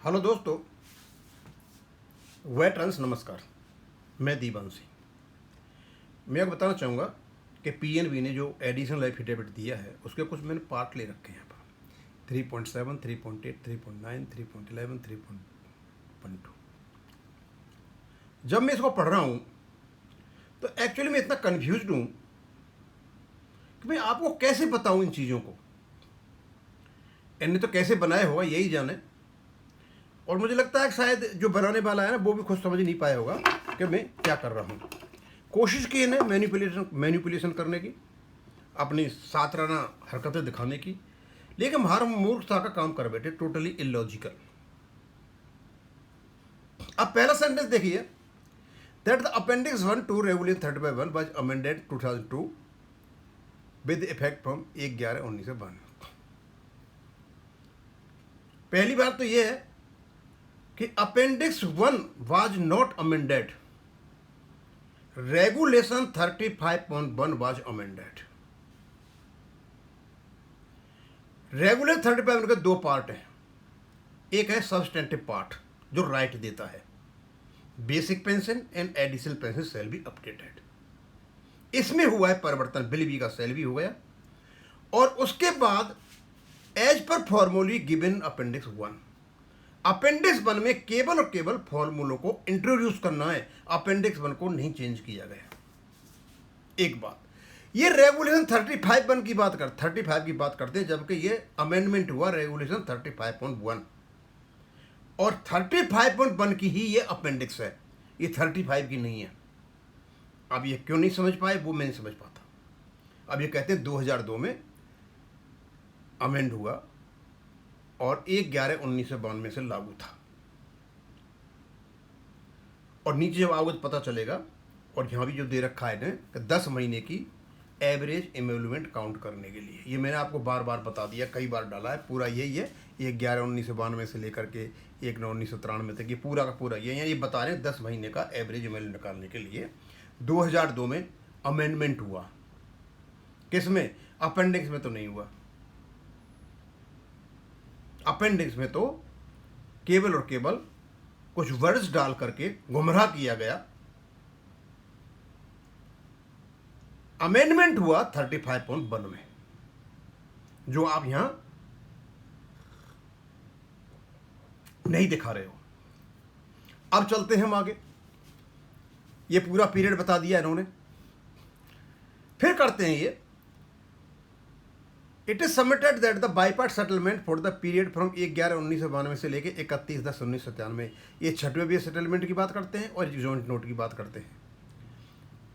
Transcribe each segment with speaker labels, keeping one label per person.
Speaker 1: Hello दोस्तों, veterans नमस्कार। मैं दीवांशी। मैं आपको बताना चाहूँगा कि पीएनबी ने जो एडिशनल एफिडेविट दिया है उसके कुछ मैंने पार्ट ले रखे हैं यहाँ पर 3.7, 3.8, 3.9, 3.11, 3.12। जब मैं इसको पढ़ रहा हूँ तो एक्चुअली मैं इतना कन्फ्यूज्ड हूँ कि मैं आपको कैसे बताऊँ इन चीज़ों को। इनने तो कैसे बनाया होगा यही जाने, और मुझे लगता है कि शायद जो बनाने वाला है ना वो भी खुद समझ नहीं पाया होगा कि मैं क्या कर रहा हूँ। कोशिश की इन्हें मैनिपुलेशन करने की, अपनी सातराना हरकतें दिखाने की, लेकिन हमारा मूर्खता का काम कर बैठे, टोटली इलॉजिकल। अब पहला सेंटेंस देखिए, that the appendix 1 to regulation 30/1 was amended 2002 with effect from 1/11/1992। पहली बात तो यह है कि appendix 1 was not amended, regulation 35.1 was amended. Regular 35 के दो पार्ट हैं। एक है सब्सटेंटिव पार्ट जो राइट देता है, basic pension and additional pension shell be updated. इसमें हुआ है परिवर्तन, बिल बी का शैल बी हो गया, और उसके बाद as per formulae given appendix 1। Appendix 1 में केवल और केवल फॉर्मूलों को इंट्रोड्यूस करना है, अपेंडिक्स 1 को नहीं चेंज किया गया। एक बात, ये रेगुलेशन 35 की बात 35 की बात करते हैं, जबकि ये अमेंडमेंट हुआ रेगुलेशन 35.1, और 35.1 की ही ये अपेंडिक्स है, ये 35 की नहीं है। अब ये क्यों नहीं समझ पाए वो मैं नहीं समझ पाता। अब ये कहते हैं 2002 में अमेंड हुआ और 1/11/1992 से लागू था, और नीचे जब आओगे तो पता चलेगा, और यहाँ भी जो दे रखा है ना 10 महीने की एवरेज एम्यूलमेंट काउंट करने के लिए, ये मैंने आपको बार बार बता दिया, कई बार डाला है, पूरा यही है। 1/11/1992 से लेकर के 1/9/1993 तक ये पूरा का पूरा ये बता रहे हैं 10 महीने का एवरेज एम्यूलमेंट निकालने के लिए 2002 में अमेंडमेंट हुआ। किस में? अपेंडिक्स में तो नहीं हुआ। अपेंडिक्स में तो केवल और केवल कुछ वर्ड्स डाल करके गुमराह किया गया। अमेंडमेंट हुआ 35.1 में, जो आप यहां नहीं दिखा रहे हो। अब चलते हैं हम आगे। ये पूरा पीरियड बता दिया इन्होंने, फिर करते हैं ये, it is submitted that the bipartite settlement for the period from 1/11/1992 से लेके 31/10/1997, ये 6वें सेटलमेंट की बात करते हैं और जॉइंट नोट की बात करते हैं,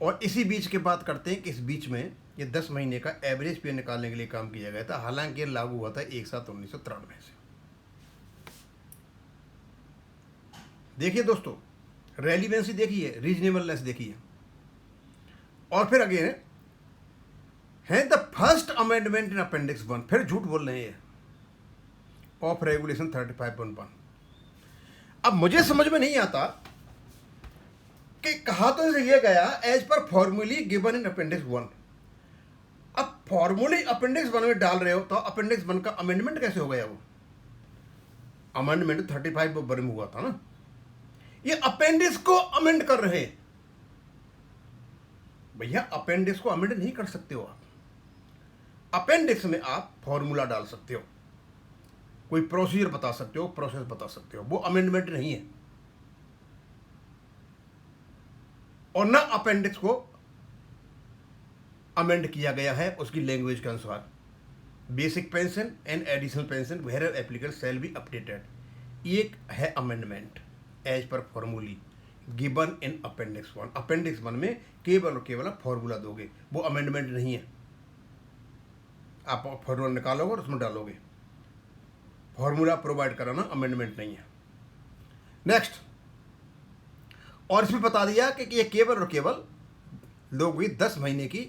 Speaker 1: और इसी बीच की बात करते हैं कि इस बीच में ये 10 महीने का एवरेज पे निकालने के लिए काम किया गया था, हालांकि ये लागू हुआ था 1/7/1993 से। देखिए दोस्तों, रेलिवेंसी देखिए, रीजनेबलनेस देखिए, और फिर अगेन है the first amendment in appendix 1, फिर झूठ बोल रहे हैं, ऑफ रेगुलेशन 35.1। अब मुझे समझ में नहीं आता कि कहा तो ये गया as per formulae given in appendix 1। अब फॉर्मूली अपेंडिक्स 1 में डाल रहे हो तो अपेंडिक्स 1 का अमेंडमेंट कैसे हो गया? वो अमेंडमेंट 35 में हुआ था ना, ये अपेंडिक्स को अमेंड कर रहे हैं। भैया अपेंडिक्स को अमेंड नहीं कर सकते हो आप। अपेंडिक्स में आप फॉर्मूला डाल सकते हो, कोई प्रोसीजर बता सकते हो, प्रोसेस बता सकते हो, वो अमेंडमेंट नहीं है। और ना अपेंडिक्स को अमेंड किया गया है उसकी लैंग्वेज के अनुसार। Basic pension and additional pension where applicable shall be updated, ये है amendment as per formulae given in appendix 1। Appendix 1 में केवल और केवल आप फॉर्मूला दोगे, वो अमेंडमेंट नहीं है। आप फॉर्मूला निकालोगे और उसमें डालोगे, फॉर्मूला प्रोवाइड कराना अमेंडमेंट नहीं है। नेक्स्ट, और इसमें बता दिया कि ये केवल और केवल लोगों की 10 महीने की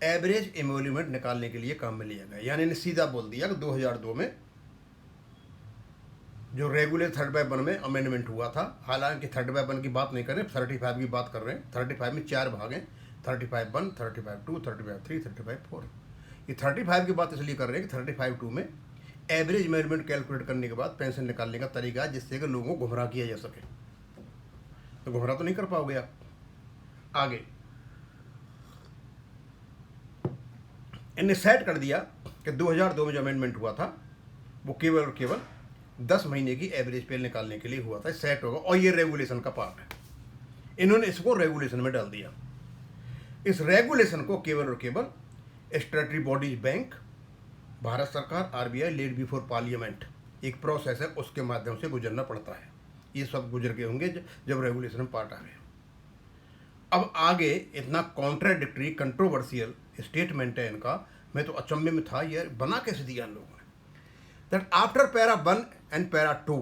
Speaker 1: एवरेज एम्यूलमेंट निकालने के लिए काम में लिया गया। यानी इन्हें सीधा बोल दिया कि 2002 में जो रेगुलर 35 में अमेंडमेंट हुआ था, हालांकि 35 की बात नहीं कर रहे, 35 की बात कर रहे हैं। 35 में 4 भाग हैं, 35(1), 35(2), 35(3), 35(4। ये 35 की बात इसलिए कर रहे हैं कि 35(2) में एवरेज मैनेजमेंट कैलकुलेट करने के बाद पेंशन निकालने का तरीका है, जिससे कि लोगों को गुमराह किया जा सके। तो गुमराह तो नहीं कर पाओगे आप। आगे इन्हें सेट कर दिया कि 2002 में जो अमेंडमेंट हुआ था वो केवल और केवल 10 महीने की एवरेज पे निकालने के लिए हुआ था, सेट होगा, और ये रेगुलेशन का पार्ट है। इन्होंने इसको रेगुलेशन में डाल दिया। इस रेगुलेशन को केवल और केवल स्टैट्यूटरी बॉडीज, बैंक, भारत सरकार, आरबीआई, लेड बिफोर पार्लियामेंट, एक प्रोसेस है, उसके माध्यम से गुजरना पड़ता है। ये सब गुजर के होंगे जब रेगुलेशन में पार्ट आ गए। अब आगे इतना कॉन्ट्राडिक्टरी कंट्रोवर्शियल स्टेटमेंट है इनका, मैं तो अचंभे में था, ये बना कैसे दिया इन लोगों ने। That after para 1 and para 2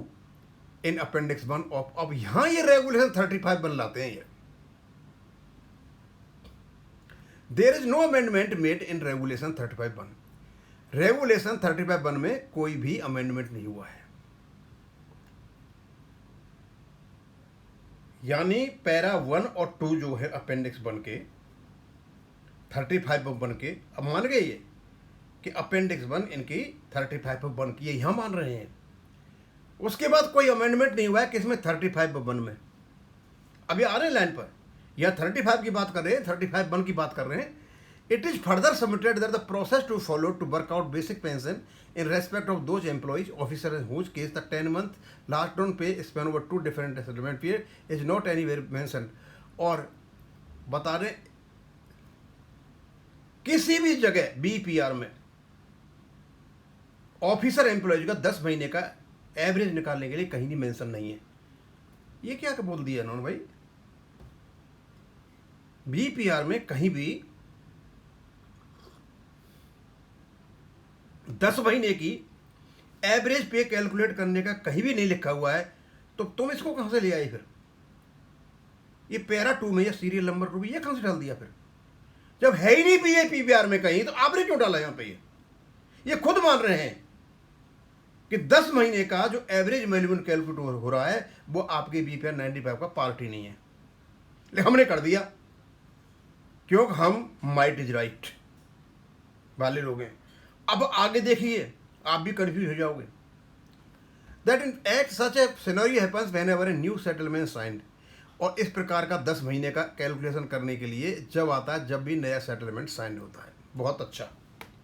Speaker 1: in appendix 1 of, अब यहां ये रेगुलेशन 35 बन लाते हैं। ये there is no amendment made in regulation 35(1). Regulation 35(1) में कोई भी अमेंडमेंट नहीं हुआ है, यानी पैरा 1 और 2 जो है अपेंडिक्स 1 के 35(1) के, अब मान गए ये कि अपेंडिक्स 1 इनकी 35(1) की, ये यहां मान रहे हैं। उसके बाद कोई अमेंडमेंट नहीं हुआ है किसमें, 35(1) में। अभी आ रहे हैं लाइन पर, यह 35 की बात कर रहे हैं, 35(1) की बात कर रहे हैं। It is further submitted that the process to follow to work out basic pension in respect of those employees, officers in whose case the 10-month last known pay span over 2 different settlement period is not anywhere mentioned। और बता रहे किसी भी जगह BPR में officer employees का 10 महीने का एवरेज निकालने के लिए कहीं भी मेंशन नहीं है। ये क्या बोल दिया इन्होंने भाई, बीपीआर में कहीं भी 10 महीने की एवरेज पे कैलकुलेट करने का कहीं भी नहीं लिखा हुआ है, तो तुम इसको कहां से ले आई फिर? ये पैरा 2 में या सीरियल नंबर 2 में ये कहां से डाल दिया फिर? जब है ही नहीं पीपीआर में कहीं, तो आपने क्यों डाला यहां पे? ये खुद मान रहे हैं कि 10 महीने का जो एवरेज मैनेजमेंट कैलकुलेट हो रहा है वो आपके बीपीआर 95 का पार्ट ही नहीं है, लेकिन हमने कर दिया क्योंकि हम माइट इज राइट वाले लोग हैं। अब आगे देखिए, आप भी कंफ्यूज हो जाओगे। That in act such A scenario happens whenever a new settlement signed, और इस प्रकार का 10 महीने का कैलकुलेशन करने के लिए जब आता है जब भी नया सेटलमेंट साइन होता है। बहुत अच्छा,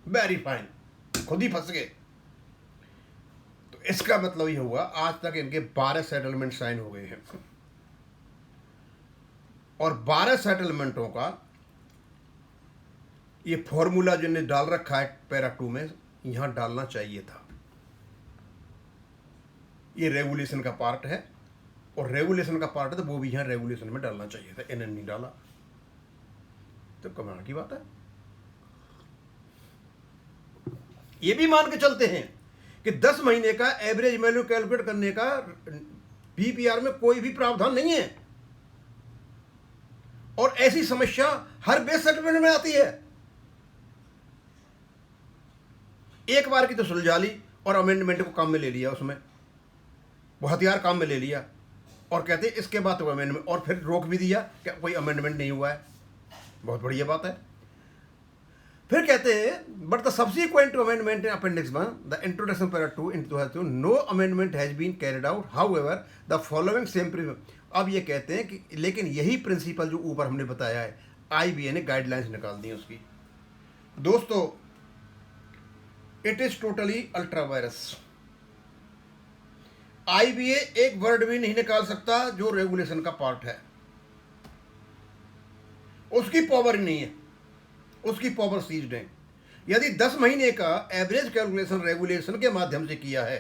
Speaker 1: वेरी फाइन, खुद ही फंस गए। तो इसका मतलब ये हुआ आज तक इनके 12 सेटलमेंट साइन हो गए हैं, और 12 सेटलमेंटों का ये फॉर्मूला जिन्हें डाल रखा है पैरा 2 में, यहां डालना चाहिए था। ये रेगुलेशन का पार्ट है, और रेगुलेशन का पार्ट है तो वो भी यहां रेगुलेशन में डालना चाहिए था, इन्हें नहीं डाला, तो कमाल की बात है। ये भी मान के चलते हैं कि 10 महीने का एवरेज वैल्यू कैलकुलेट करने का बीपीआर में कोई भी प्रावधान नहीं है, और ऐसी समस्या हर बेस सेटलमेंट में आती है। एक बार की तो सुलझा ली और अमेंडमेंट को काम में ले लिया, उसमें वो हथियार काम में ले लिया, और कहते इसके बाद तो अमेंडमेंट, और फिर रोक भी दिया कि कोई अमेंडमेंट नहीं हुआ है। बहुत बढ़िया बात है। फिर कहते हैं but the subsequent to amendment in appendix 1 the introduction para 2 in 2002 no amendment has been carried out however the following same principle. अब ये कहते हैं कि लेकिन यही प्रिंसिपल जो ऊपर हमने बताया है, आईबीए ने गाइडलाइंस निकाल दी उसकी। दोस्तों, it is totally ultra vires. IBA एक वर्ड भी नहीं निकाल सकता जो रेगुलेशन का पार्ट है, उसकी पावर नहीं है, उसकी पावर सीज्ड है। यदि 10 महीने का एवरेज कैलकुलेशन रेगुलेशन के माध्यम से किया है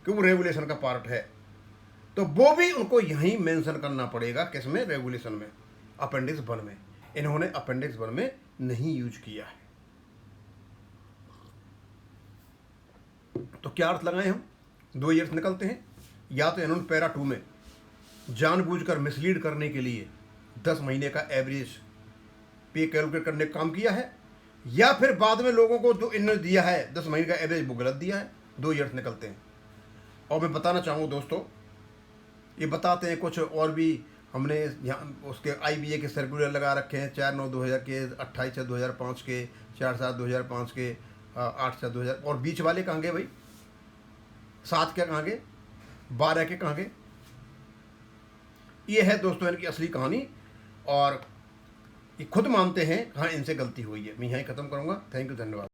Speaker 1: कि वो रेगुलेशन का पार्ट है, तो वो भी उनको यहीं मेंशन करना पड़ेगा, किसमें? रेगुलेशन में, अपेंडिक्स 1 में। इन्होंने अपेंडिक्स 1 में नहीं यूज किया है। तो क्या अर्थ लगाए हम? 2 ईयर्स निकलते हैं। या तो इन्होंने पैरा 2 में जानबूझकर मिसलीड करने के लिए 10 महीने का एवरेज पे कैलकुलेट करने का काम किया है, या फिर बाद में लोगों को जो इन्होंने दिया है 10 महीने का एवरेज वो गलत दिया है। 2 ईयर्स निकलते हैं। और मैं बताना चाहूँगा दोस्तों, ये बताते हैं कुछ और भी, हमने यहाँ उसके आईबीए के सर्कुलर लगा रखे हैं, 4/9/2000 के, 28/6/2005 के, 4/7/2005 के, 8/7/2000, और बीच वाले कहाँ गए भाई? 7 के कहाँ गए, 12 के कहाँ गए। ये है दोस्तों इनकी असली कहानी, और ये खुद मानते हैं हाँ इनसे गलती हुई है। मैं यहीं ख़त्म करूँगा। थैंक यू, धन्यवाद।